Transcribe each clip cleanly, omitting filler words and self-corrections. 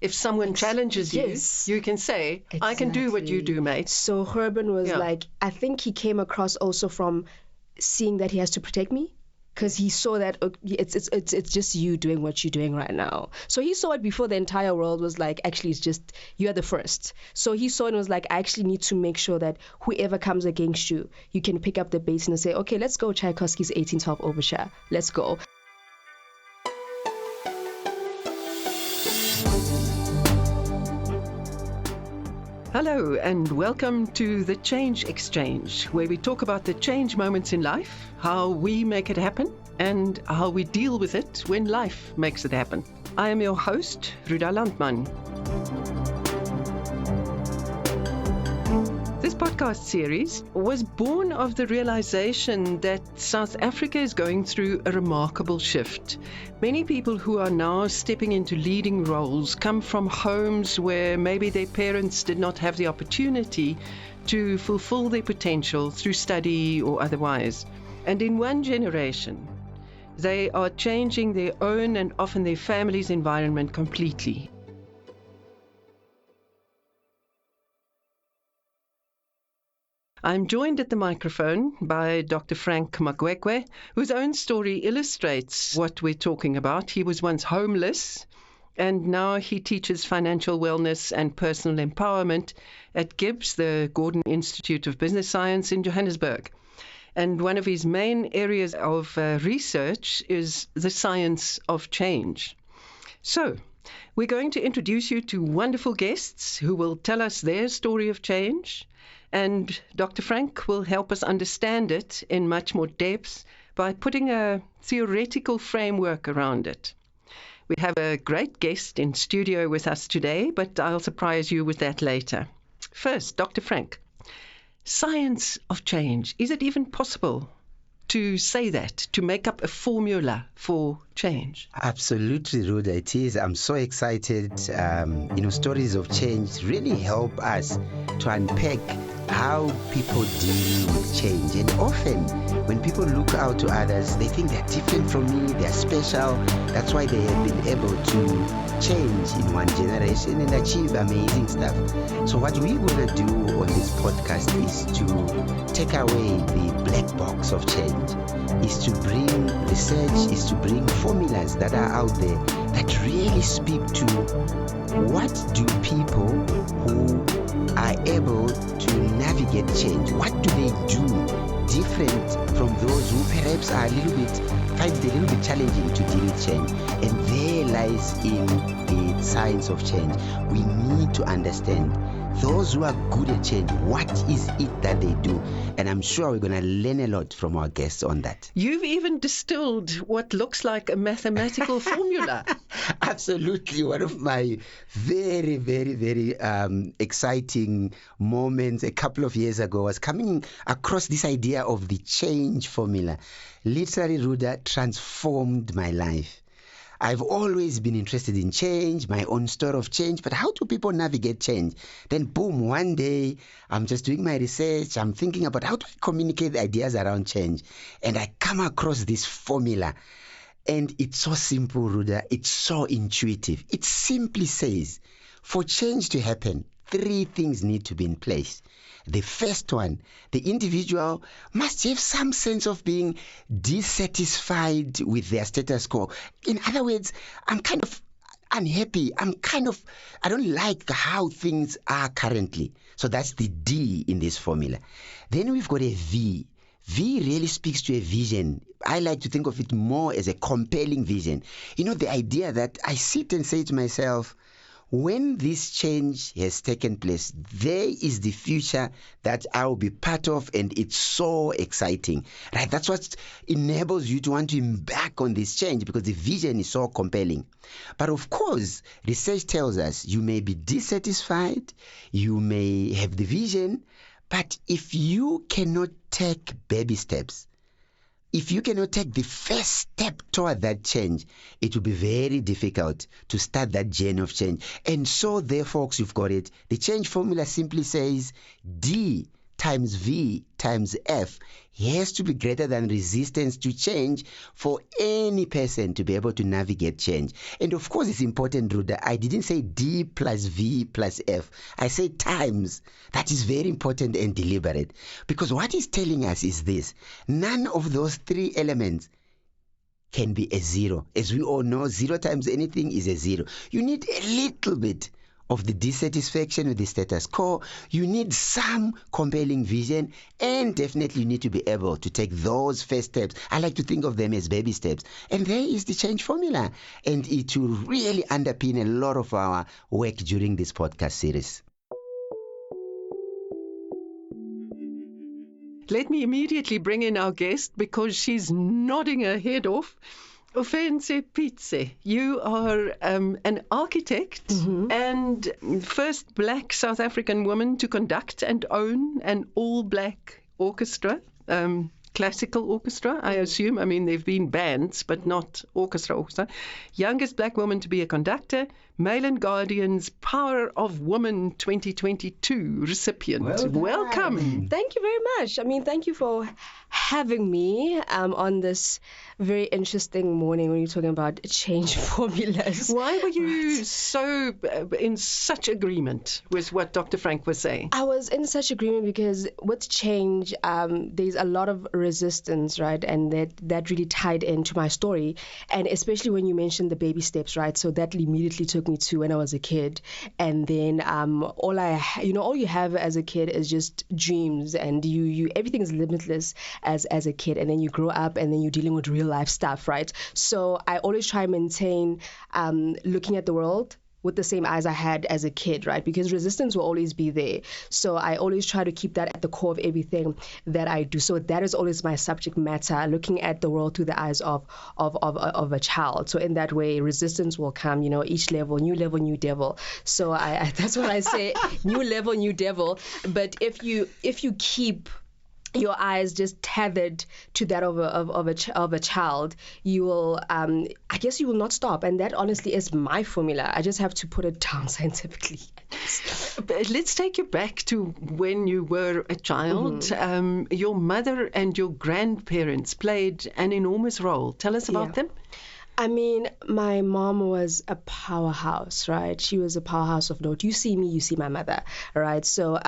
If someone challenges you, yes. you can say, I can do what you do, mate. So Herman was like, I think he came across also from seeing that he has to protect me. Because he saw that it's just you doing what you're doing right now. So he saw it before the entire world was like, actually, it's just, you're the first. So he saw it and was like, I actually need to make sure that whoever comes against you, you can pick up the baton and say, okay, let's go Tchaikovsky's 1812 Overture. Let's go. Hello and welcome to The Change Exchange, where we talk about the change moments in life, how we make it happen, and how we deal with it when life makes it happen. I am your host, Ruda Landman. This podcast series was born of the realization that South Africa is going through a remarkable shift. Many people who are now stepping into leading roles come from homes where maybe their parents did not have the opportunity to fulfill their potential through study or otherwise. And in one generation, they are changing their own and often their family's environment completely. I'm joined at the microphone by Dr. Frank Magwegwe, whose own story illustrates what we're talking about. He was once homeless, and now he teaches financial wellness and personal empowerment at GIBS, the Gordon Institute of Business Science in Johannesburg. And one of his main areas of research is the science of change. So, we're going to introduce you to wonderful guests who will tell us their story of change. And Dr. Frank will help us understand it in much more depth by putting a theoretical framework around it. We have a great guest in studio with us today, but I'll surprise you with that later. First, Dr. Frank, science of change. Is it even possible to say that, to make up a formula for change? Absolutely, Ruda, it is. I'm so excited. Stories of change really help us to unpack how people deal with change. And often, when people look out to others, they think they're different from me, they're special. That's why they have been able to change in one generation and achieve amazing stuff. So what we're going to do on this podcast is to take away the black box of change, is to bring research, is to bring formulas that are out there that really speak to what do people who are able to navigate change, what do they do different from those who perhaps are find it a little bit challenging to deal with change. And there lies in the science of change. We need to understand those who are good at change, what is it that they do? And I'm sure we're going to learn a lot from our guests on that. You've even distilled what looks like a mathematical formula. Absolutely. One of my very, very, very exciting moments a couple of years ago was coming across this idea of the change formula. Literally, Ruda, transformed my life. I've always been interested in change, my own story of change, but how do people navigate change? Then boom, one day I'm just doing my research, I'm thinking about how do I communicate the ideas around change? And I come across this formula. And it's so simple, Ruda, it's so intuitive. It simply says, for change to happen, 3 things need to be in place. The first one, the individual must have some sense of being dissatisfied with their status quo. In other words, I'm kind of unhappy. I don't like how things are currently. So that's the D in this formula. Then we've got a V. V really speaks to a vision. I like to think of it more as a compelling vision. The idea that I sit and say to myself, when this change has taken place, there is the future that I will be part of, and it's so exciting, right? That's what enables you to want to embark on this change because the vision is so compelling. But of course, research tells us you may be dissatisfied, you may have the vision, but if you cannot take baby steps, if you cannot take the first step toward that change, it will be very difficult to start that journey of change. And so there, folks, you've got it. The change formula simply says D, times V times F has to be greater than resistance to change for any person to be able to navigate change. And of course, it's important, Ruda. I didn't say D plus V plus F. I said times. That is very important and deliberate. Because what it's telling us is this. None of those three elements can be a zero. As we all know, 0 times anything is a 0. You need a little bit of the dissatisfaction with the status quo. You need some compelling vision, and definitely you need to be able to take those first steps. I like to think of them as baby steps. And there is the change formula. And it will really underpin a lot of our work during this podcast series. Let me immediately bring in our guest because she's nodding her head off. Ofentse Pitse, you are an architect and first black South African woman to conduct and own an all-black orchestra, classical orchestra, I assume. I mean, there have been bands, but not orchestra. Youngest black woman to be a conductor, Mail and Guardian's Power of Woman 2022 recipient. Welcome. Thank you very much. I mean, thank you for having me on this very interesting morning when you're talking about change formulas. Why were you so in such agreement with what Dr. Frank was saying? I was in such agreement because with change, there's a lot of resistance, right? And that really tied into my story. And especially when you mentioned the baby steps, right? So that immediately took me to when I was a kid. And then all you have as a kid is just dreams, and you everything is limitless as a kid. And then you grow up and then you're dealing with real life stuff, right? So I always try and maintain looking at the world with the same eyes I had as a kid, right? Because resistance will always be there. So I always try to keep that at the core of everything that I do. So that is always my subject matter, looking at the world through the eyes of a child. So in that way, resistance will come, each level, new devil. So I that's what I say, new level, new devil. But if you keep your eyes just tethered to that of a child, you will, I guess you will not stop. And that honestly is my formula. I just have to put it down scientifically. But let's take you back to when you were a child. Your mother and your grandparents played an enormous role. Tell us about them. I mean, my mom was a powerhouse, right? She was a powerhouse of note. You see me, you see my mother, right? So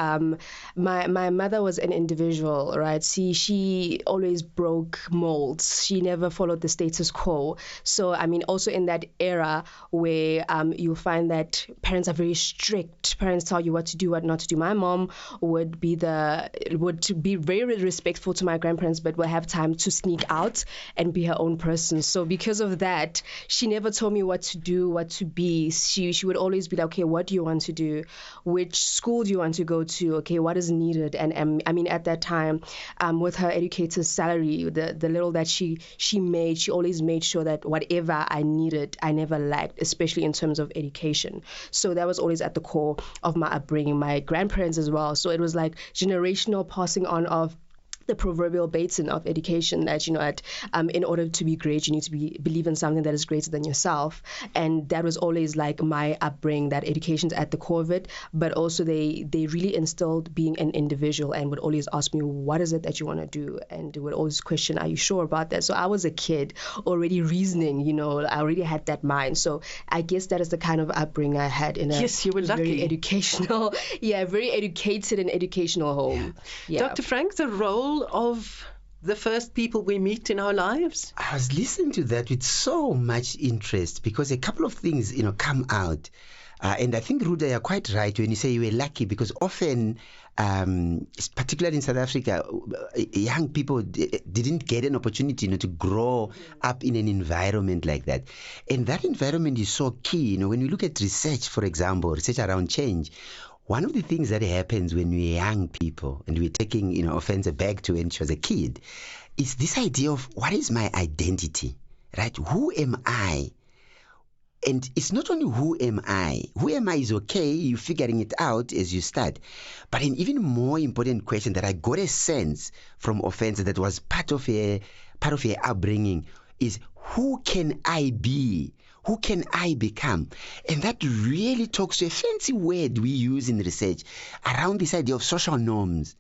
my mother was an individual, right? See, she always broke molds. She never followed the status quo. So, I mean, also in that era where you'll find that parents are very strict. Parents tell you what to do, what not to do. My mom would be very respectful to my grandparents, but would have time to sneak out and be her own person. So because of that, she never told me what to do, what to be. She would always be like, okay, what do you want to do? Which school do you want to go to? Okay, what is needed? And I mean, at that time, with her educator's salary, the little that she made, she always made sure that whatever I needed, I never lacked, especially in terms of education. So that was always at the core of my upbringing. My grandparents as well. So it was like generational passing on of the proverbial baton of education that, in order to be great, you need to believe in something that is greater than yourself. And that was always like my upbringing, that education's at the core of it. But also they really instilled being an individual and would always ask me, what is it that you want to do? And they would always question, are you sure about that? So I was a kid already reasoning, I already had that mind. So I guess that is the kind of upbringing I had in a yes, you were lucky. Very educational, very educated and educational home. Yeah. Dr. Frank, the role of the first people we meet in our lives? I was listening to that with so much interest because a couple of things, come out. And I think, Ruda, you're quite right when you say you were lucky because often, particularly in South Africa, young people didn't get an opportunity, to grow up in an environment like that. And that environment is so key. When we look at research, for example, research around change, one of the things that happens when we're young people and we're taking, Ofentse back to when she was a kid, is this idea of what is my identity, right? Who am I? And it's not only who am I is okay, you're figuring it out as you start. But an even more important question that I got a sense from Ofentse that was part of her upbringing is, who can I be? Who can I become? And that really talks to a fancy word we use in research around this idea of social norms.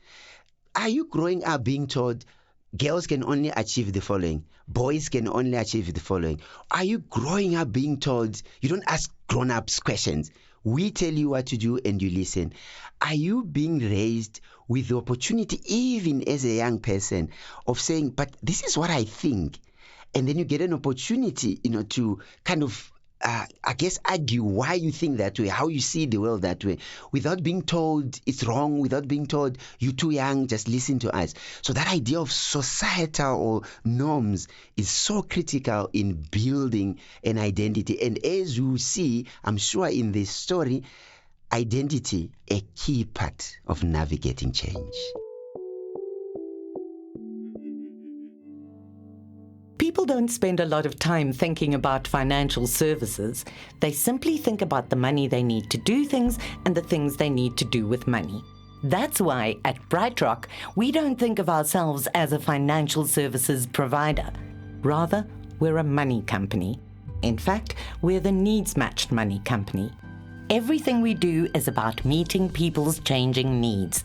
Are you growing up being told girls can only achieve the following, boys can only achieve the following? Are you growing up being told you don't ask grown-ups questions? We tell you what to do and you listen. Are you being raised with the opportunity, even as a young person, of saying, but this is what I think? And then you get an opportunity, to kind of argue why you think that way, how you see the world that way, without being told it's wrong, without being told you're too young, just listen to us. So that idea of societal or norms is so critical in building an identity. And as you see, I'm sure in this story, identity, a key part of navigating change. People don't spend a lot of time thinking about financial services. They simply think about the money they need to do things and the things they need to do with money. That's why at BrightRock, we don't think of ourselves as a financial services provider. Rather, we're a money company. In fact, we're the needs-matched money company. Everything we do is about meeting people's changing needs.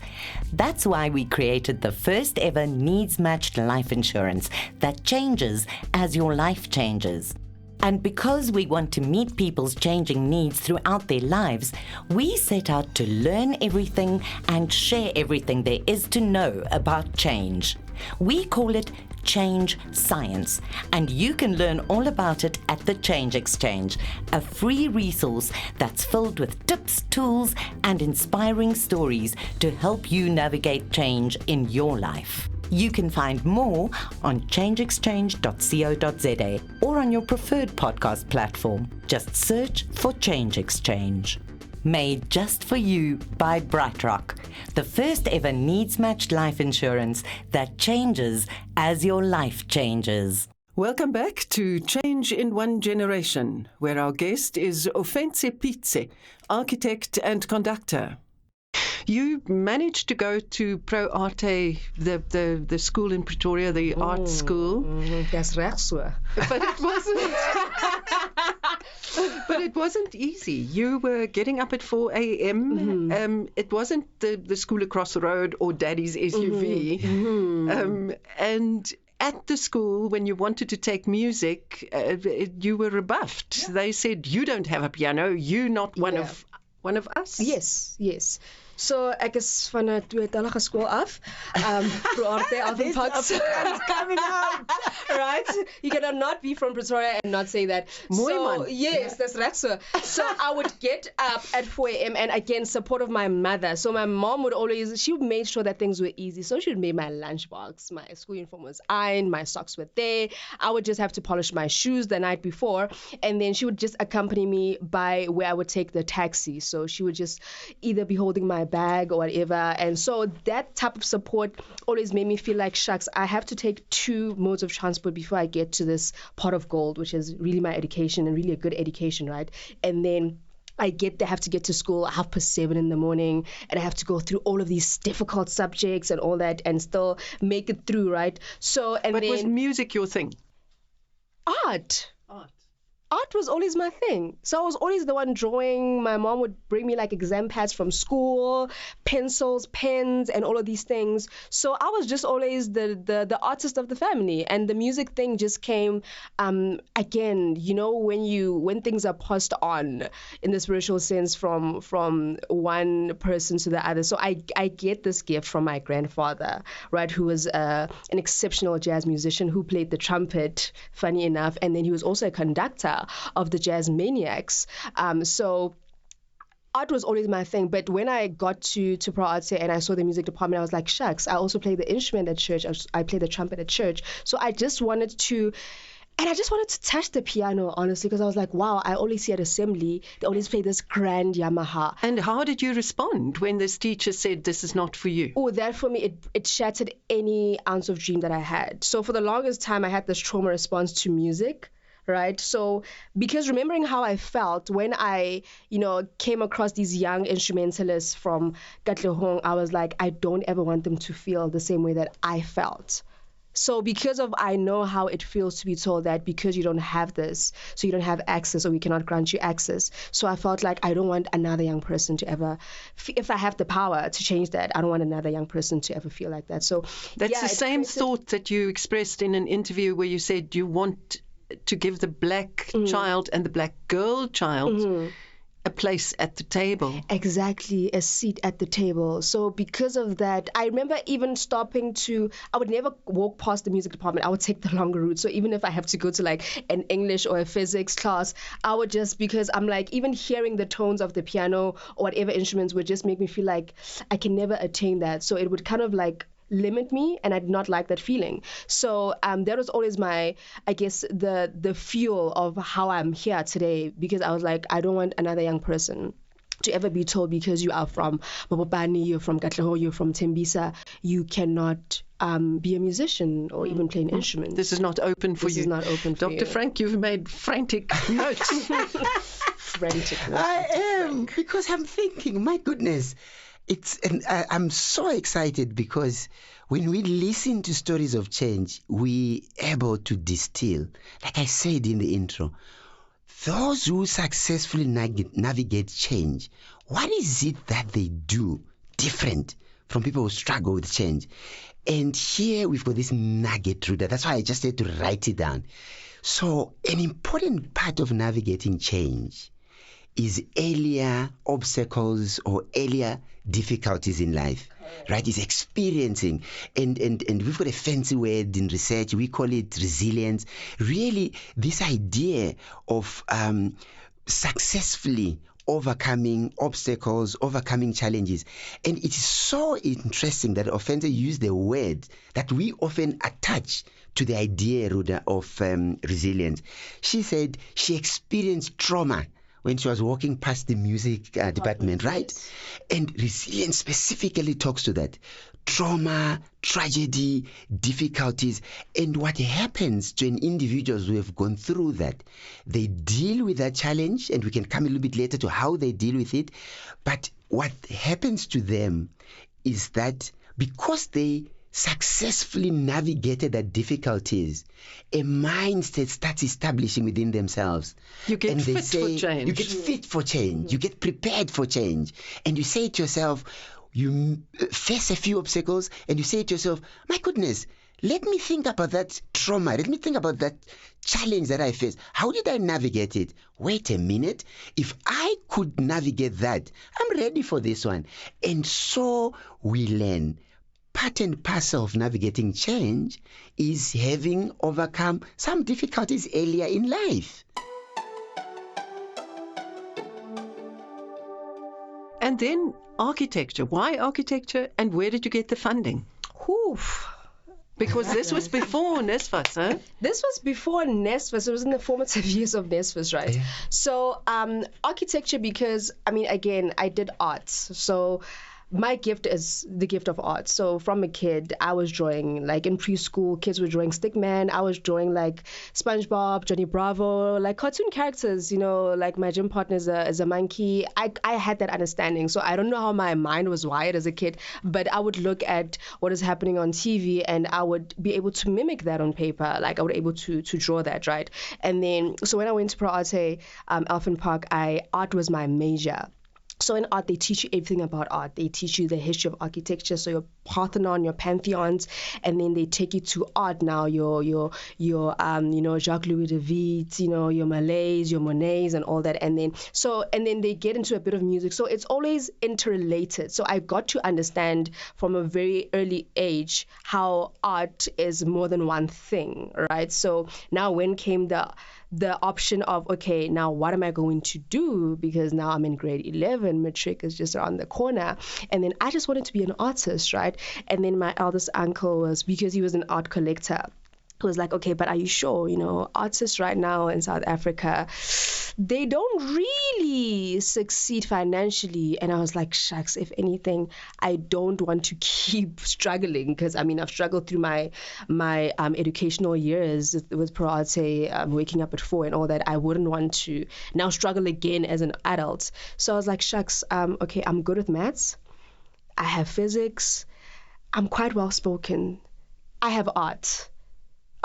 That's why we created the first ever needs-matched life insurance that changes as your life changes. And because we want to meet people's changing needs throughout their lives, we set out to learn everything and share everything there is to know about change. We call it Change Science, and you can learn all about it at the Change Exchange, a free resource that's filled with tips, tools, and inspiring stories to help you navigate change in your life. You can find more on changeexchange.co.za or on your preferred podcast platform. Just search for Change Exchange. Made just for you by BrightRock, the first ever needs-matched life insurance that changes as your life changes. Welcome back to Change in One Generation, where our guest is Ofentse Pitse, architect and conductor. You managed to go to Pro Arte, the school in Pretoria, the art school. That's reg so. But it wasn't. But it wasn't easy. You were getting up at 4 a.m. It wasn't the school across the road or Daddy's SUV. And at the school, when you wanted to take music, you were rebuffed. Yeah. They said, "You don't have a piano. You're not one of us." Yes. So ek is van 'n tweetalige skool af. Pro Arte Ofentse coming out. Right? You cannot not be from Pretoria and not say that. Mooi man. Yes, that's right. So I would get up at 4 a.m. and again, support of my mother. So my mom she made sure that things were easy. So she would make my lunchbox, my school uniform was ironed, my socks were there. I would just have to polish my shoes the night before, and then she would just accompany me by where I would take the taxi. So she would just either be holding my bag or whatever, and so that type of support always made me feel like, shucks, I have to take two modes of transport before I get to this pot of gold, which is really my education and really a good education, right? And then I have to get to school 7:30 in the morning, and I have to go through all of these difficult subjects and all that and still make it through, right? But was music your thing? Art was always my thing. So I was always the one drawing. My mom would bring me like exam pads from school, pencils, pens, and all of these things. So I was just always the artist of the family. And the music thing just came, again, when things are passed on in the spiritual sense from one person to the other. So I get this gift from my grandfather, right, who was an exceptional jazz musician who played the trumpet, funny enough. And then he was also a conductor of the Jazz Maniacs. So art was always my thing. But when I got to Pro Arte and I saw the music department, I was like, shucks, I also play the instrument at church. I play the trumpet at church. So I just wanted to touch the piano, honestly, because I was like, wow, I always see at assembly, they always play this grand Yamaha. And how did you respond when this teacher said, this is not for you? Oh, that for me, it shattered any ounce of dream that I had. So for the longest time, I had this trauma response to music. Right. So because remembering how I felt when I, came across these young instrumentalists from Katlehong, I was like, I don't ever want them to feel the same way that I felt. So because of, I know how it feels to be told that because you don't have this, so you don't have access, or we cannot grant you access. So I felt like I don't want another young person to ever, if I have the power to change that, I don't want another young person to ever feel like that. So that's the same thought that you expressed in an interview where you said you want to give the black child and the black girl child a place at the table. Exactly, a seat at the table. So because of that, I remember even stopping I would never walk past the music department. I would take the longer route. So even if I have to go to like an English or a physics class, I would just, because I'm like, even hearing the tones of the piano or whatever instruments would just make me feel like I can never attain that. So it would kind of like limit me, and I did not like that feeling. So that was always my, I guess, the fuel of how I'm here today, because I was like, I don't want another young person to ever be told because you are from Mabopane, you're from Katleho, you're from Tembisa, you cannot be a musician or even play an instrument. This is not open for you. This is not open for you. Dr. Frank, you've made frantic notes. Frantic notes. I am, because I'm thinking, my goodness, I'm so excited because when we listen to stories of change, we're able to distill, like I said in the intro, those who successfully navigate change. What is it that they do different from people who struggle with change? And here we've got this nugget, Ruda. That's why I just had to write it down. So an important part of navigating change is earlier obstacles or earlier difficulties in life, right? It's experiencing, and we've got a fancy word in research, we call it resilience. Really, this idea of successfully overcoming obstacles, overcoming challenges. And it is so interesting that Ofentse used the word that we often attach to the idea, Ruda, of resilience. She said she experienced trauma when she was walking past the music department, right? Yes. And resilience specifically talks to that. Trauma, tragedy, difficulties, and what happens to an individual who have gone through that. They deal with that challenge, and we can come a little bit later to how they deal with it. But what happens to them is that because they successfully navigated the difficulties, a mindset starts establishing within themselves. You get and they fit for change. You get fit for change. You get prepared for change. And you say to yourself, you face a few obstacles, and you say to yourself, my goodness, let me think about that trauma. Let me think about that challenge that I faced. How did I navigate it? Wait a minute. If I could navigate that, I'm ready for this one. And so we learn. Part and parcel of navigating change is having overcome some difficulties earlier in life. And then architecture. Why architecture, and where did you get the funding? Oof. Because this was before NSFAS, huh? This was before NSFAS. It was in the formative years of NSFAS, right? Yeah. So architecture, because, I mean, again, I did arts. So my gift is the gift of art. So from a kid, I was drawing, like in preschool, kids were drawing Stickman. I was drawing like SpongeBob, Johnny Bravo, like cartoon characters, you know, like my gym partner is a monkey. I had that understanding. So I don't know how my mind was wired as a kid, but I would look at what is happening on TV and I would be able to mimic that on paper. Like I would be able to draw that, right? And then, so when I went to Pro Arte, Elfin Park, art was my major. So in art, they teach you everything about art. They teach you the history of architecture, so your Parthenon, your pantheons, and then they take you to art now, your Jacques-Louis David, your Malays, your Monets, and all that. And then they get into a bit of music. So it's always interrelated. So I got to understand from a very early age how art is more than one thing, right? So now when came the option of, okay, now what am I going to do? Because now I'm in grade 11, matric is just around the corner. And then I just wanted to be an artist, right? And then my eldest uncle was, because he was an art collector, he was like, okay, but are you sure? Artists right now in South Africa, they don't really succeed financially. And I was like, shucks, if anything, I don't want to keep struggling, because I've struggled through my educational years with Pro Arte, waking up at 4 and all that. I wouldn't want to now struggle again as an adult. So I was like, shucks, okay, I'm good with maths. I have physics. I'm quite well spoken. I have art.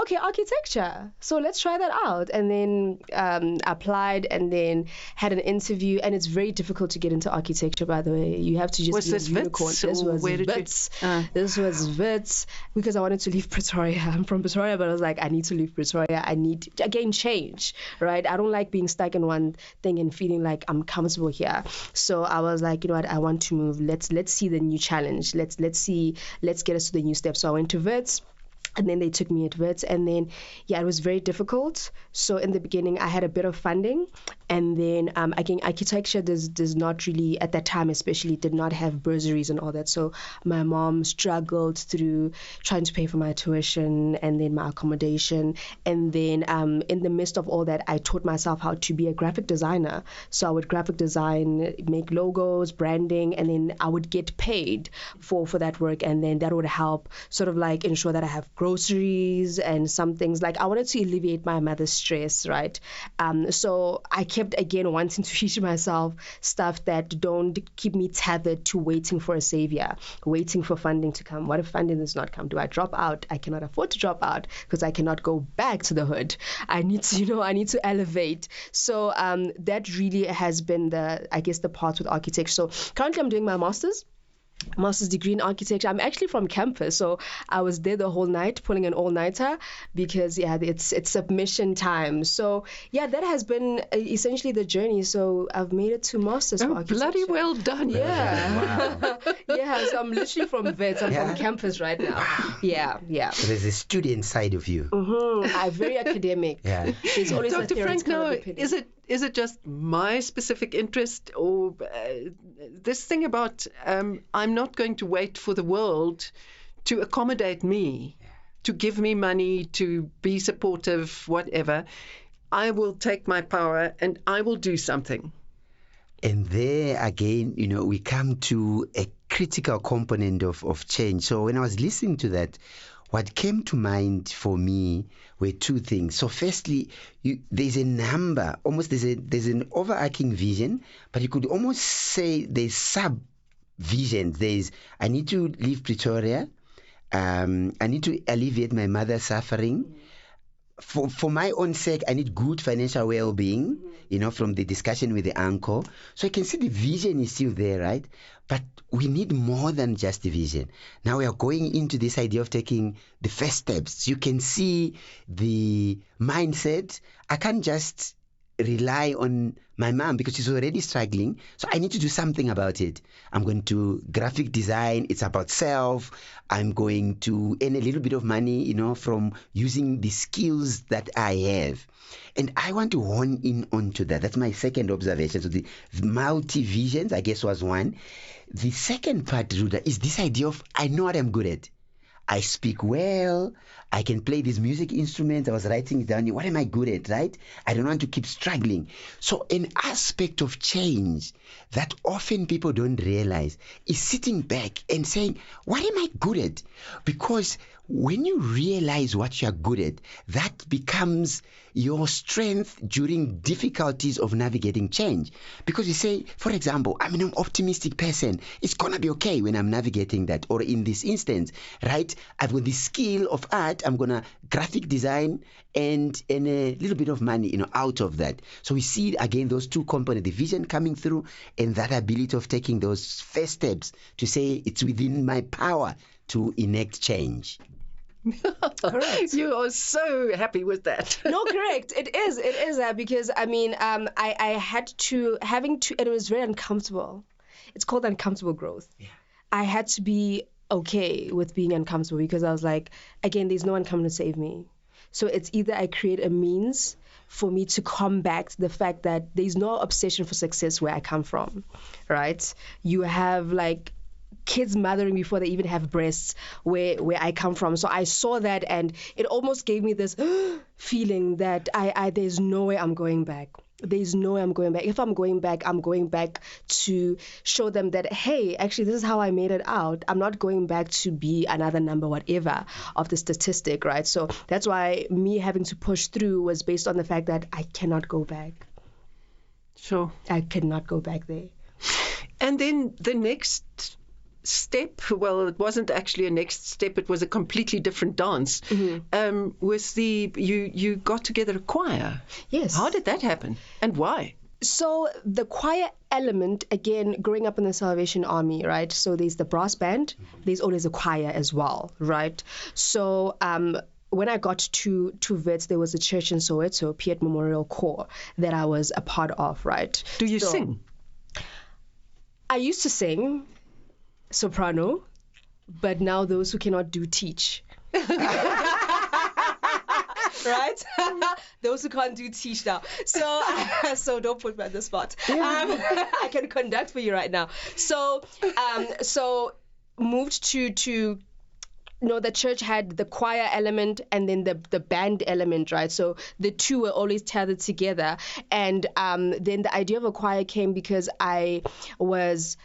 Okay, architecture. So let's try that out. And then applied and then had an interview. And it's very difficult to get into architecture, by the way. You have to just Was be this a unicorn. Wits, This or was where did you- Wits. This was Wits because I wanted to leave Pretoria. I'm from Pretoria, but I was like, I need to leave Pretoria. I need, again, change, right? I don't like being stuck in one thing and feeling like I'm comfortable here. So I was like, you know what, I want to move. Let's see the new challenge. Let's get us to the new step. So I went to Wits. And then they took me at Wits, and then, yeah, it was very difficult. So in the beginning, I had a bit of funding, and then again, architecture does not really, at that time especially, did not have bursaries and all that. So my mom struggled through trying to pay for my tuition and then my accommodation. And then in the midst of all that, I taught myself how to be a graphic designer. So I would graphic design, make logos, branding, and then I would get paid for that work, and then that would help sort of like ensure that I have groceries and some things. Like I wanted to alleviate my mother's stress, right? So I kept again wanting to teach myself stuff that don't keep me tethered to waiting for a savior, waiting for funding to come. What if funding does not come? Do I drop out? I cannot afford to drop out because I cannot go back to the hood. I need to elevate. So that really has been the part with architecture. So currently I'm doing my master's degree in architecture. I'm actually from campus, so I was there the whole night pulling an all-nighter because it's submission time. So yeah, that has been essentially the journey. So I've made it to masters for architecture. Bloody well done. Yeah. Wow. Yeah, so I'm literally from Wits. I'm from campus right now. Yeah. So there's a student side of you. I'm very academic. Yeah. There's always Dr. a Frank, theoretical now, underpinning. is it just my specific interest, or this thing about I'm not going to wait for the world to accommodate me, to give me money, to be supportive, whatever. I will take my power and I will do something. And there again, we come to a critical component of change. So when I was listening to that, what came to mind for me were two things. So firstly, there's a number, almost there's an overarching vision, but you could almost say there's sub-visions. There's, I need to leave Pretoria. I need to alleviate my mother's suffering. For my own sake, I need good financial well-being, from the discussion with the uncle. So I can see the vision is still there, right? But we need more than just the vision. Now we are going into this idea of taking the first steps. You can see the mindset. I can't just rely on my mom because she's already struggling. So I need to do something about it. I'm going to graphic design. It's about self. I'm going to earn a little bit of money, from using the skills that I have. And I want to hone in onto that. That's my second observation. So the multi-visions, I guess, was one. The second part, Ruda, is this idea of I know what I'm good at. I speak well. I can play these music instruments. I was writing it down. What am I good at, right? I don't want to keep struggling. So an aspect of change that often people don't realize is sitting back and saying, what am I good at? Because when you realize what you're good at, that becomes your strength during difficulties of navigating change. Because you say, for example, I'm an optimistic person. It's going to be okay when I'm navigating that. Or in this instance, right, I've got the skill of art. I'm going to graphic design and a little bit of money, out of that. So we see, again, those two components, the vision coming through and that ability of taking those first steps to say it's within my power to enact change. Correct. You are so happy with that. No, correct. It is that because I had to and it was very uncomfortable. It's called uncomfortable growth. Yeah. I had to be okay with being uncomfortable because I was like, again, there's no one coming to save me. So it's either I create a means for me to combat the fact that there's no obsession for success where I come from, right? You have kids mothering before they even have breasts where I come from. So I saw that and it almost gave me this feeling that there's no way I'm going back. There's no way I'm going back. If I'm going back to show them that, hey, actually, this is how I made it out. I'm not going back to be another number, whatever, of the statistic, right? So that's why me having to push through was based on the fact that I cannot go back. Sure. I cannot go back there. And then the next step, well, it wasn't actually a next step, it was a completely different dance, was you got together a choir. Yes. How did that happen and why? So the choir element, again, growing up in the Salvation Army, right? So there's the brass band, there's always a choir as well, right? So when I got to Wits, there was a church in Soweto, Piet Memorial Corps, that I was a part of, right? Do you sing? I used to sing soprano, but now those who cannot do teach. Right? Those who can't do teach now. So don't put me on the spot. I can conduct for you right now. So moved to the church had the choir element and then the band element, right? So the two were always tethered together. And then the idea of a choir came because I was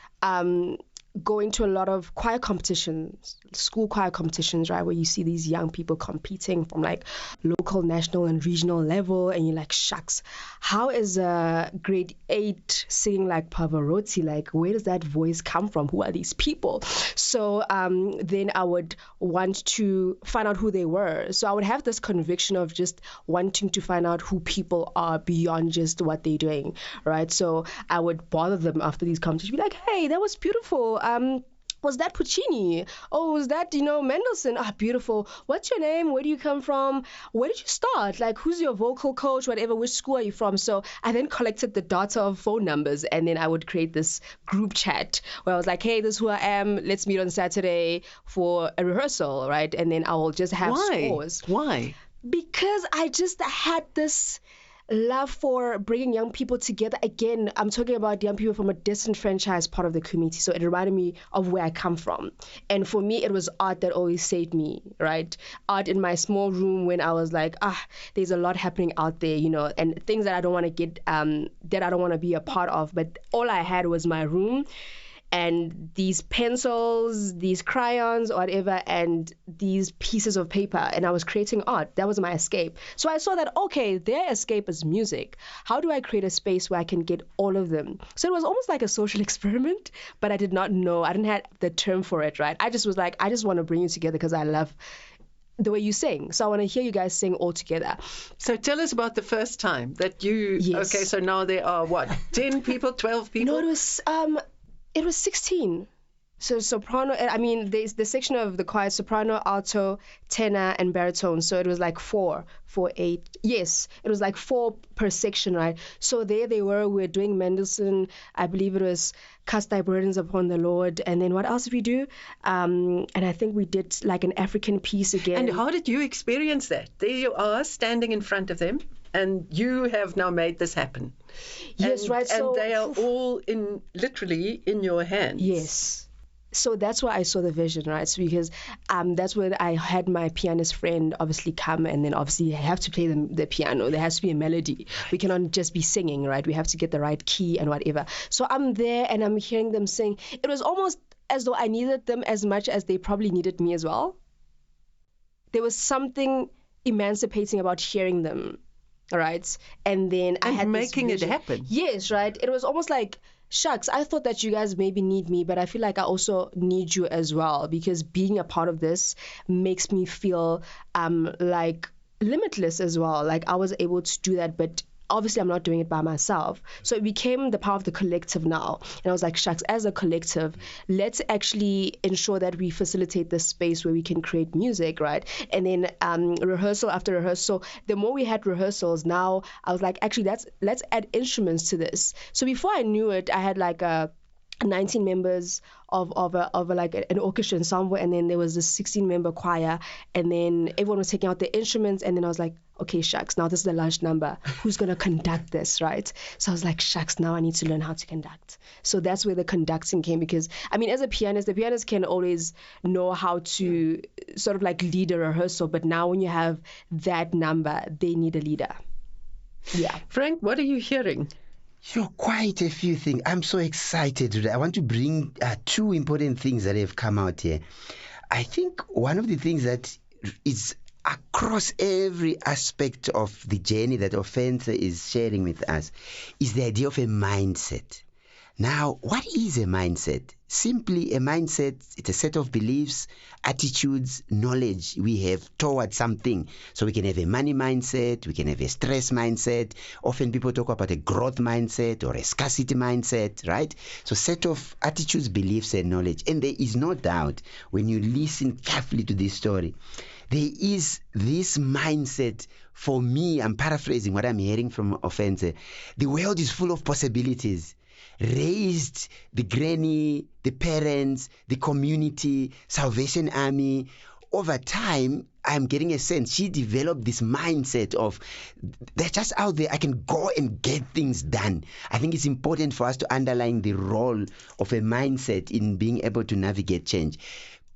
going to a lot of choir competitions, school choir competitions, right, where you see these young people competing from like local, national, and regional level, and you're like, shucks, how is a grade 8 singing like Pavarotti? Like, where does that voice come from? Who are these people? So then I would want to find out who they were. So I would have this conviction of just wanting to find out who people are beyond just what they're doing, right? So I would bother them after these competitions, be like, hey, that was beautiful. Was that Puccini? Oh, was that, Mendelssohn? Ah, beautiful. What's your name? Where do you come from? Where did you start? Like, who's your vocal coach? Whatever, which school are you from? So I then collected the data of phone numbers, and then I would create this group chat where I was like, hey, this is who I am. Let's meet on Saturday for a rehearsal, right? And then I will just have scores. Why? Because I just had this love for bringing young people together. Again, I'm talking about young people from a disenfranchised part of the community. So it reminded me of where I come from. And for me, it was art that always saved me, right? Art in my small room when I was like, there's a lot happening out there, and things that I don't want to get, that I don't want to be a part of. But all I had was my room and these pencils, these crayons, or whatever, and these pieces of paper, and I was creating art. That was my escape. So I saw that, okay, their escape is music. How do I create a space where I can get all of them? So it was almost like a social experiment, but I did not know. I didn't have the term for it, right? I just was like, I just want to bring you together because I love the way you sing. So I want to hear you guys sing all together. So tell us about the first time that you... Yes. Okay, so now there are, 10 people, 12 people? No, it was 16. So soprano, there's the section of the choir, soprano, alto, tenor, and baritone. So it was like 4, 8. Yes, it was like 4 per section, right? So there they were. We were doing Mendelssohn. I believe it was Cast Thy Burdens Upon the Lord. And then what else did we do? And I think we did like an African piece again. And how did you experience that? There you are standing in front of them, and you have now made this happen. Yes, right. And they are all literally in your hands. Yes. So that's why I saw the vision, right? So because that's when I had my pianist friend obviously come, and then obviously I have to play the piano. There has to be a melody. We cannot just be singing, right? We have to get the right key and whatever. So I'm there and I'm hearing them sing. It was almost as though I needed them as much as they probably needed me as well. There was something emancipating about hearing them. Right, and then I had making it happen. Yes, right. It was almost like, shucks, I thought that you guys maybe need me, but I feel like I also need you as well, because being a part of this makes me feel like limitless as well. Like I was able to do that, but obviously I'm not doing it by myself. So it became the power of the collective now. And I was like, shucks, as a collective, let's actually ensure that we facilitate this space where we can create music, right? And then rehearsal after rehearsal. The more we had rehearsals, now I was like, actually, let's add instruments to this. So before I knew it, I had like 19 members of like an orchestra ensemble, and then there was a 16-member choir, and then everyone was taking out their instruments, and then I was like, okay, shucks, now this is the large number. Who's going to conduct this, right? So I was like, shucks, now I need to learn how to conduct. So that's where the conducting came, because, as a pianist, the pianist can always know how to sort of like lead a rehearsal, but now when you have that number, they need a leader. Yeah. Frank, what are you hearing? Quite a few things. I'm so excited today. I want to bring 2 important things that have come out here. I think one of the things that is across every aspect of the journey that Ofentse is sharing with us is the idea of a mindset. Now, what is a mindset? Simply a mindset, it's a set of beliefs, attitudes, knowledge we have towards something. So we can have a money mindset, we can have a stress mindset. Often people talk about a growth mindset or a scarcity mindset, right? So set of attitudes, beliefs, and knowledge. And there is no doubt when you listen carefully to this story, there is this mindset. For me, I'm paraphrasing what I'm hearing from Ofentse. The world is full of possibilities. Raised the granny, the parents, the community, Salvation Army. Over time, I'm getting a sense she developed this mindset of they're just out there. I can go and get things done. I think it's important for us to underline the role of a mindset in being able to navigate change.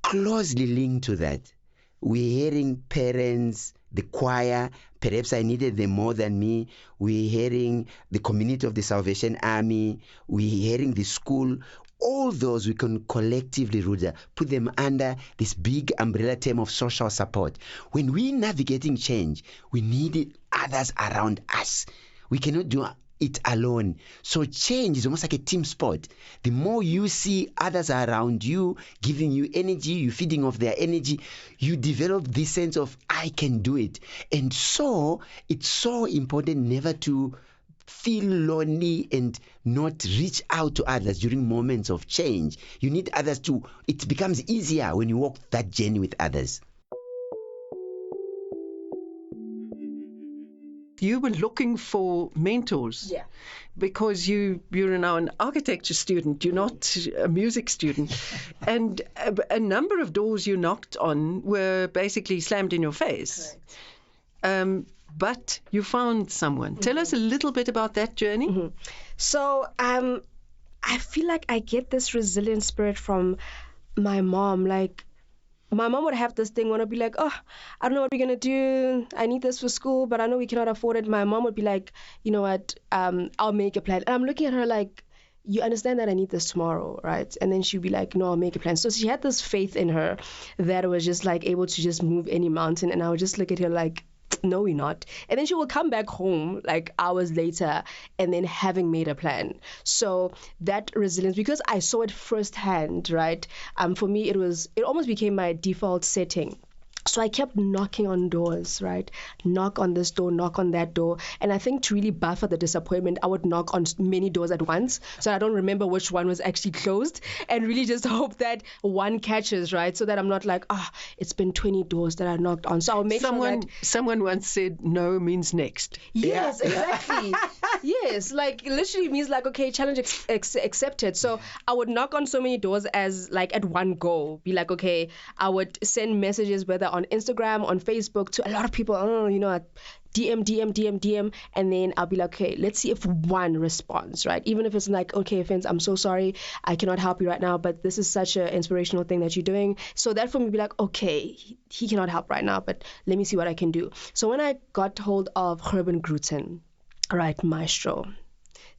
Closely linked to that, we're hearing parents, the choir, perhaps I needed them more than me. We're hearing the community of the Salvation Army. We're hearing the school. All those we can collectively, Ruda, put them under this big umbrella term of social support. When we're navigating change, we need others around us. We cannot do it alone. So change is almost like a team sport. The more you see others around you giving you energy, you feeding off their energy, you develop this sense of I can do it. And so it's so important never to feel lonely and not reach out to others during moments of change. You need others to, it becomes easier when you walk that journey with others. You were looking for mentors. Yeah. Because you're now an architecture student, you're not a music student. And a number of doors you knocked on were basically slammed in your face. But you found someone. Tell us a little bit about that journey. So I feel like I get this resilient spirit from my mom. Like, my mom would have this thing when I'd be like, oh, I don't know what we're going to do. I need this for school, but I know we cannot afford it. My mom would be like, you know what, I'll make a plan. And I'm looking at her like, you understand that I need this tomorrow, right? And then she'd be like, no, I'll make a plan. So she had this faith in her that was just like able to just move any mountain. And I would just look at her like, no, we're not. And then she will come back home like hours later and then having made a plan. So that resilience, because I saw it firsthand, right? For me, it almost became my default setting. So I kept knocking on doors, right? Knock on this door, knock on that door. And I think to really buffer the disappointment, I would knock on many doors at once. So I don't remember which one was actually closed, and really just hope that one catches, right? So that I'm not like, it's been 20 doors that I knocked on. So I'll make sure that... Someone once said, no means next. Yes, exactly. Yes, like literally means like, okay, challenge accepted. So I would knock on so many doors as like at one go. Be like, okay, I would send messages, whether on Instagram, on Facebook, to a lot of people, DM, and then I'll be like, okay, let's see if one responds, right? Even if it's like, okay, Ofentse, I'm so sorry, I cannot help you right now, but this is such an inspirational thing that you're doing. So that for me be like, okay, he cannot help right now, but let me see what I can do. So when I got hold of Herben Grooten, right, maestro,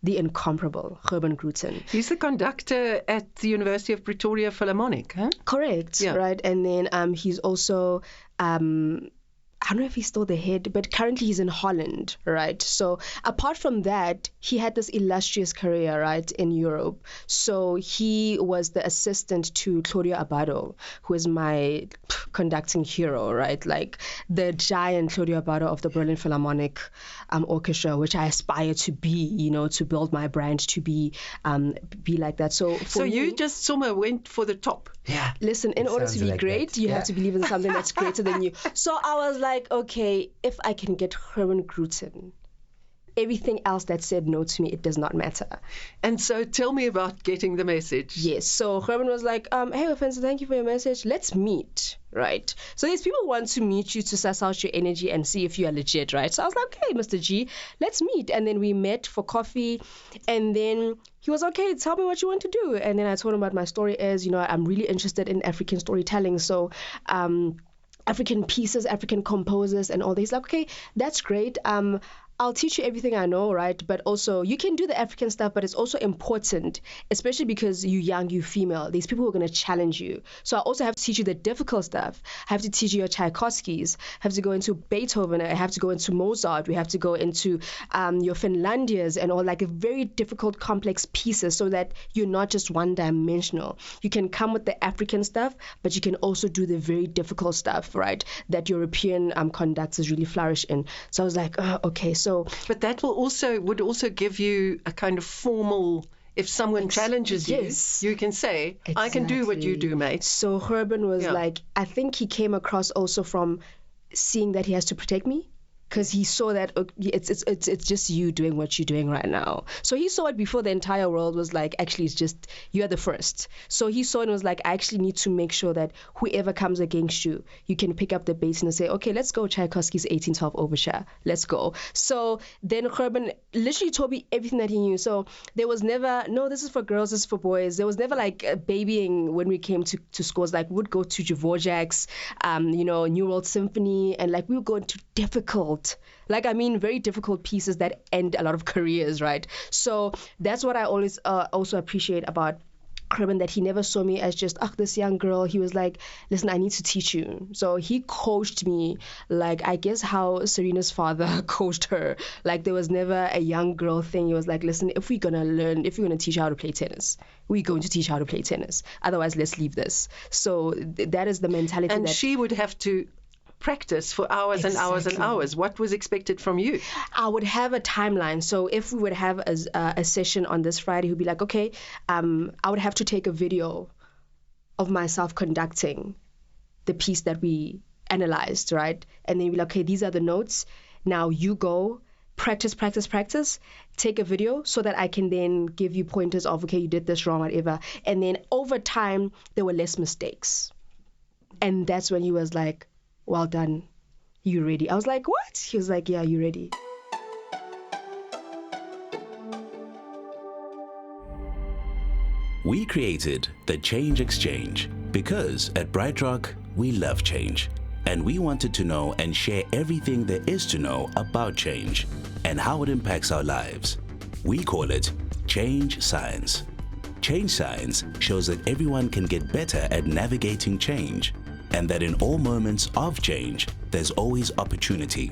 the incomparable Herben Grooten. He's the conductor at the University of Pretoria Philharmonic, huh? Correct, yeah. Right? And then he's also... I don't know if he's still the head, but currently he's in Holland, right? So apart from that, he had this illustrious career, right, in Europe. So he was the assistant to Claudio Abbado, who is my conducting hero, right? Like the giant Claudio Abbado of the Berlin Philharmonic Orchestra, which I aspire to be, to build my brand to be like that. So you just somehow went for the top. Yeah. Listen, in order to be like great, you have to believe in something that's greater than you. So I was like, okay, if I can get Herben Grooten, everything else that said no to me, it does not matter. And so tell me about getting the message. Yes. So Herben was like, hey, Ofentse, thank you for your message. Let's meet, right? So these people want to meet you to suss out your energy and see if you are legit, right? So I was like, okay, Mr. G, let's meet. And then we met for coffee. And then he was, okay, tell me what you want to do. And then I told him what my story is. I'm really interested in African storytelling. So, African pieces, African composers and all this. Like, okay, that's great. I'll teach you everything I know, right? But also, you can do the African stuff, but it's also important, especially because you're young, you're female. These people who are going to challenge you. So I also have to teach you the difficult stuff. I have to teach you your Tchaikovskys. I have to go into Beethoven. I have to go into Mozart. We have to go into your Finlandias and all, like very difficult, complex pieces, so that you're not just one-dimensional. You can come with the African stuff, but you can also do the very difficult stuff, right? That European conductors really flourish in. So I was like, oh, okay, so. But that would also give you a kind of formal. If someone challenges you, you can say, I can do what you do, mate. So Herman was like, I think he came across also from seeing that he has to protect me. Because he saw that it's just you doing what you're doing right now. So he saw it before the entire world was like, actually, it's just, you're the first. So he saw it and was like, I actually need to make sure that whoever comes against you, you can pick up the bass and say, okay, let's go Tchaikovsky's 1812 Overture. Let's go. So then Herman literally told me everything that he knew. So there was never, no, this is for girls, this is for boys. There was never like babying when we came to scores. Like, we would go to Dvorak's, New World Symphony, and like we would go into difficult, very difficult pieces that end a lot of careers, right? So that's what I always also appreciate about Herman, that he never saw me as just, this young girl. He was like, listen, I need to teach you. So he coached me, like, I guess how Serena's father coached her. Like, there was never a young girl thing. He was like, listen, if we're going to teach you how to play tennis, we're going to teach you how to play tennis. Otherwise, let's leave this. So that is the mentality. And she would have to practice for hours and hours and hours. What was expected from you? I would have a timeline. So if we would have a session on this Friday, he'd be like, okay, I would have to take a video of myself conducting the piece that we analyzed, right? And then he'd be like, okay, these are the notes. Now you go practice, take a video so that I can then give you pointers of, okay, you did this wrong, whatever. And then over time, there were less mistakes. And that's when he was like, well done, you ready? I was like, what? He was like, yeah, you ready? We created the Change Exchange because at Bright Rock, we love change. And we wanted to know and share everything there is to know about change and how it impacts our lives. We call it Change Science. Change Science shows that everyone can get better at navigating change, and that in all moments of change, there's always opportunity.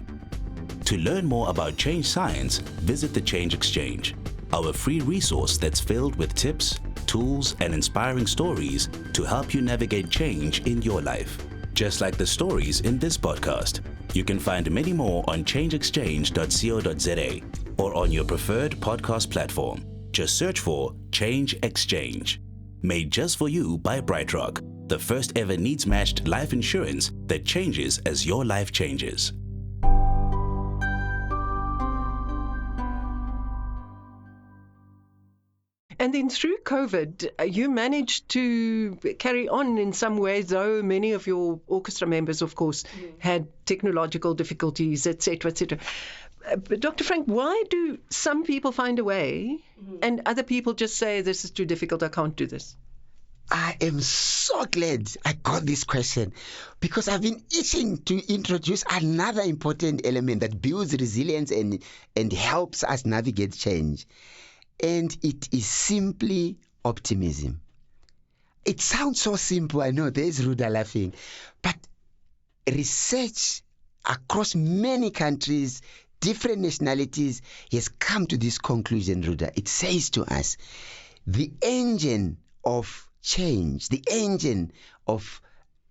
To learn more about Change Science, visit the Change Exchange, our free resource that's filled with tips, tools, and inspiring stories to help you navigate change in your life. Just like the stories in this podcast, you can find many more on changeexchange.co.za or on your preferred podcast platform. Just search for Change Exchange. Made just for you by Bright Rock, the first ever needs-matched life insurance that changes as your life changes. And then through COVID, you managed to carry on in some ways, though many of your orchestra members, of course, had technological difficulties, etc., etc. But Dr. Frank, why do some people find a way and other people just say, this is too difficult, I can't do this? I am so glad I got this question, because I've been itching to introduce another important element that builds resilience and helps us navigate change. And it is simply optimism. It sounds so simple, I know, there's Ruda laughing, but research across many countries, different nationalities, has come to this conclusion, Ruda. It says to us, the engine of change, the engine of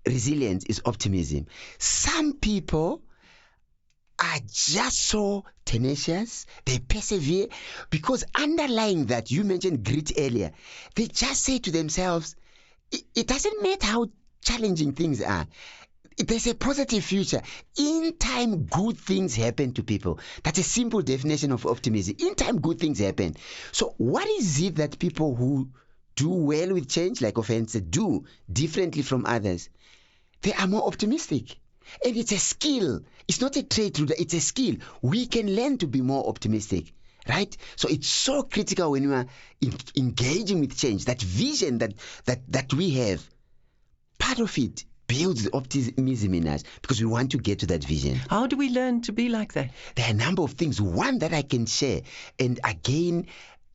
resilience is optimism. Some people are just so tenacious, they persevere, because underlying that, you mentioned grit earlier, they just say to themselves, it doesn't matter how challenging things are, there's a positive future. In time, good things happen to people. That's a simple definition of optimism. In time, good things happen. So what is it that people who do well with change, like Ofentse, do differently from others? They are more optimistic. And it's a skill. It's not a trait, it's a skill. We can learn to be more optimistic, right? So it's so critical when we are engaging with change, that vision that we have. Part of it, builds the optimism in us because we want to get to that vision. How do we learn to be like that? There are a number of things. One that I can share, and again,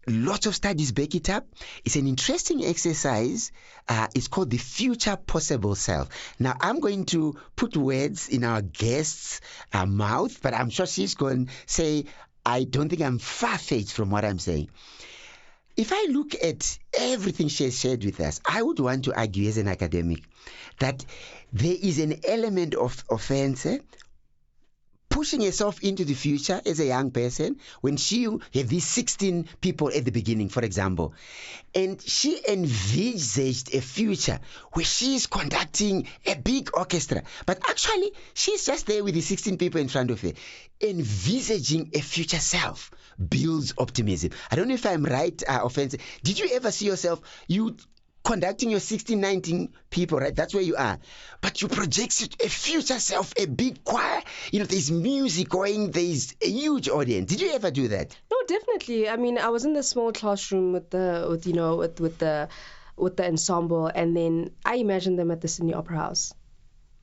lots of studies back it up. It's an interesting exercise. It's called the future possible self. Now, I'm going to put words in our guest's mouth, but I'm sure she's going to say, I don't think I'm far-fetched from what I'm saying. If I look at everything she has shared with us, I would want to argue as an academic that there is an element of Ofentse pushing herself into the future as a young person when she had these 16 people at the beginning, for example, and she envisaged a future where she is conducting a big orchestra, but actually she's just there with the 16 people in front of her. Envisaging a future self builds optimism. I don't know if I'm right, Ofentse. Did you ever see yourself, you conducting your 16, 19 people, right? That's where you are. But you project a future self, a big choir. There's music going, there's a huge audience. Did you ever do that? No, definitely. I mean, I was in the small classroom with the ensemble, and then I imagined them at the Sydney Opera House.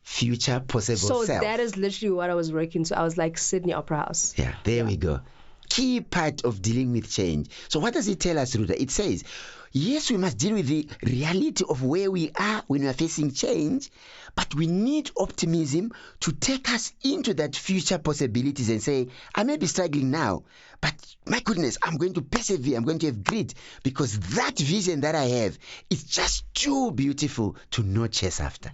Future possible so self. That is literally what I was working to. I was like Sydney Opera House. Yeah, there we go. Key part of dealing with change. So what does it tell us, Ruda? It says, yes, we must deal with the reality of where we are when we are facing change, but we need optimism to take us into that future possibilities and say, I may be struggling now, but my goodness, I'm going to persevere, I'm going to have grit, because that vision that I have is just too beautiful to not chase after.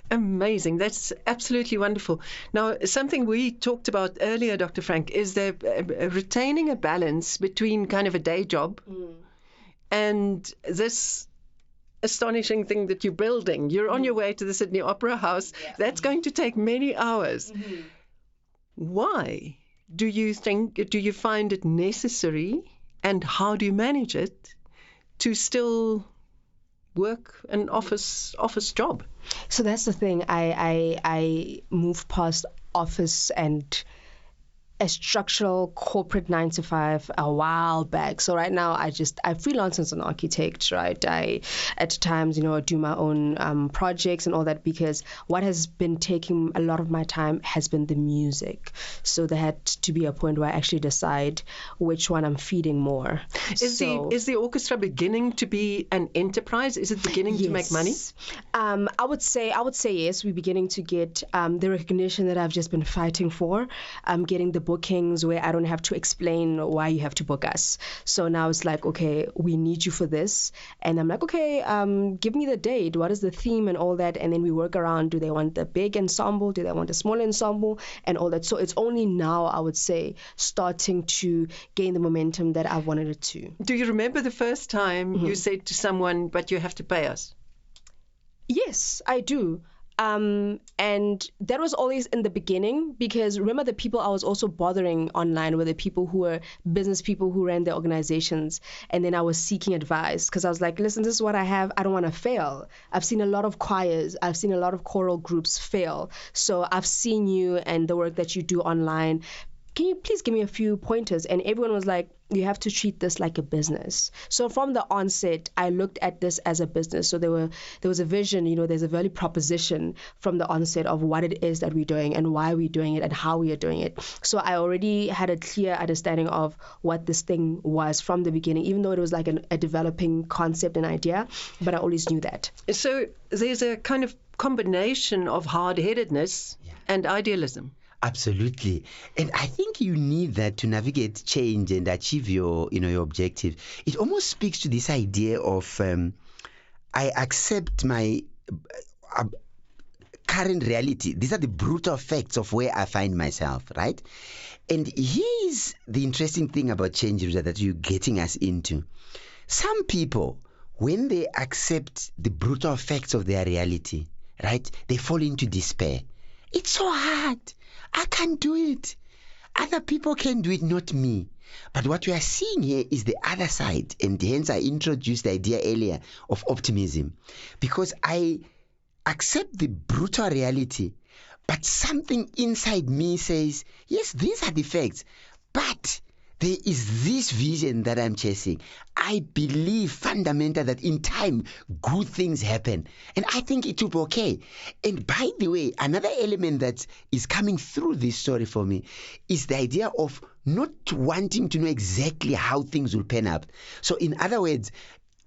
Amazing. That's absolutely wonderful. Now, something we talked about earlier, Dr. Frank, is retaining a balance between kind of a day job and this astonishing thing that you're building. You're on your way to the Sydney Opera House. Yeah. That's going to take many hours. Mm-hmm. Why do you find it necessary, and how do you manage it to still work an office job? So that's the thing. I moved past office and a structural corporate 9-to-5 a while back. So right now I freelance as an architect, right? I at times, do my own projects and all that, because what has been taking a lot of my time has been the music. So there had to be a point where I actually decide which one I'm feeding more. Is the orchestra beginning to be an enterprise? Is it beginning to make money? I would say yes. We're beginning to get the recognition that I've just been fighting for. Getting the bookings where I don't have to explain why you have to book us. So now it's like, okay, we need you for this. And I'm like, okay, give me the date. What is the theme and all that? And then we work around, do they want the big ensemble? Do they want a small ensemble? And all that. So it's only now, I would say, starting to gain the momentum that I wanted it to. Do you remember the first time you said to someone, but you have to pay us? Yes, I do. And that was always in the beginning, because remember, the people I was also bothering online were the people who were business people who ran their organizations. And then I was seeking advice because I was like, listen, this is what I have. I don't want to fail. I've seen a lot of choirs. I've seen a lot of choral groups fail. So I've seen you and the work that you do online. Can you please give me a few pointers? And everyone was like, you have to treat this like a business. So from the onset, I looked at this as a business. So there was a vision, there's a value proposition from the onset of what it is that we're doing and why we're doing it and how we are doing it. So I already had a clear understanding of what this thing was from the beginning, even though it was like a developing concept and idea, but I always knew that. So there's a kind of combination of hard-headedness and idealism. Absolutely. And I think you need that to navigate change and achieve your objective. It almost speaks to this idea of I accept my current reality. These are the brutal facts of where I find myself, right? And here's the interesting thing about change that you're getting us into. Some people, when they accept the brutal facts of their reality, right, they fall into despair. It's so hard. I can't do it. Other people can do it, not me. But what we are seeing here is the other side, and hence I introduced the idea earlier of optimism, because I accept the brutal reality, but something inside me says, yes, these are the facts, but there is this vision that I'm chasing. I believe fundamental that in time, good things happen. And I think it will be okay. And by the way, another element that is coming through this story for me is the idea of not wanting to know exactly how things will pan out. So in other words,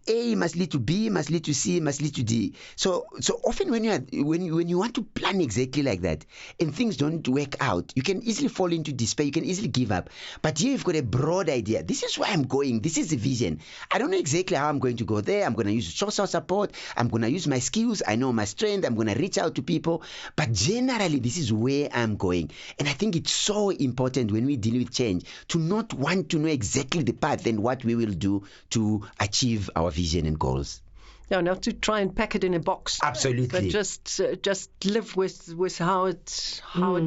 A must lead to B, must lead to C, must lead to D. So often when you want to plan exactly like that and things don't work out, you can easily fall into despair. You can easily give up. But here you've got a broad idea. This is where I'm going. This is the vision. I don't know exactly how I'm going to go there. I'm going to use social support. I'm going to use my skills. I know my strength. I'm going to reach out to people. But generally, this is where I'm going. And I think it's so important when we deal with change to not want to know exactly the path and what we will do to achieve our vision and goals. No, not to try and pack it in a box. Absolutely. But just live with how it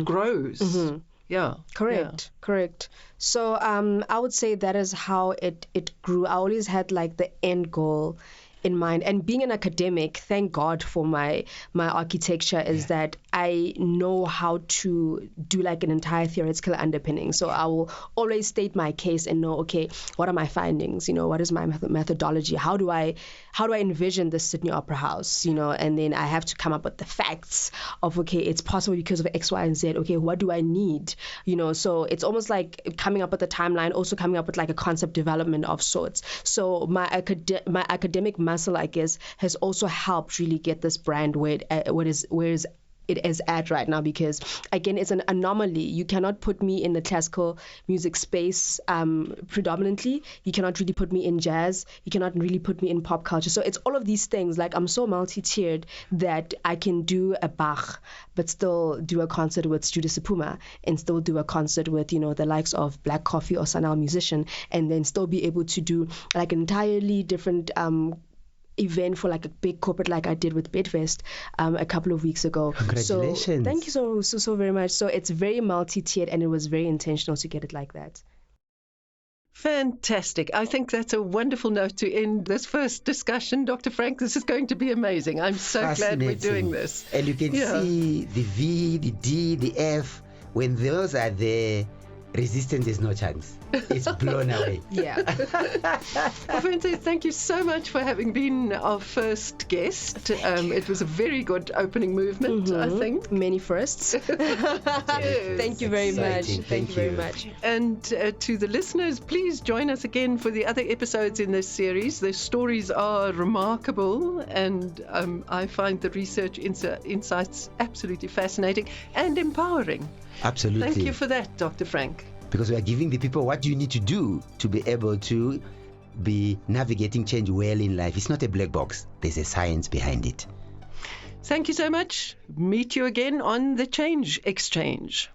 grows. Mm-hmm. Yeah. Correct. So I would say that is how it grew. I always had like the end goal in mind. And being an academic, thank God for my architecture, is that I know how to do like an entire theoretical underpinning. So I will always state my case and know, okay, what are my findings? What is my methodology? How do I envision the Sydney Opera House? And then I have to come up with the facts of, okay, it's possible because of X, Y, and Z. Okay, what do I need? So it's almost like coming up with a timeline, also coming up with like a concept development of sorts. So my academic muscle, I guess, has also helped really get this brand where it is at right now, because again, it's an anomaly. You cannot put me in the classical music space predominantly. You cannot really put me in jazz. You cannot really put me in pop culture. So it's all of these things. Like, I'm so multi-tiered that I can do a Bach but still do a concert with Judas Sepuma, and still do a concert with the likes of Black Coffee or Sanal Musician, and then still be able to do like an entirely different event for like a big corporate, like I did with Bedfest a couple of weeks ago. Congratulations. So thank you so very much. So it's very multi-tiered, and it was very intentional to get it like that. Fantastic. I think that's a wonderful note to end this first discussion. Dr. Frank, this is going to be amazing. I'm so glad we're doing this. And you can see the V, the D, the F. When those are there, resistance is no chance. It's blown away. Yeah. Ofentse, thank you so much for having been our first guest. It was a very good opening movement, I think. Many firsts. Thank you very much. Thank you very much. And to the listeners, please join us again for the other episodes in this series. The stories are remarkable, and I find the research insights absolutely fascinating and empowering. Absolutely. Thank you for that, Dr. Frank. Because we are giving the people what you need to do to be able to be navigating change well in life. It's not a black box. There's a science behind it. Thank you so much. Meet you again on the Change Exchange.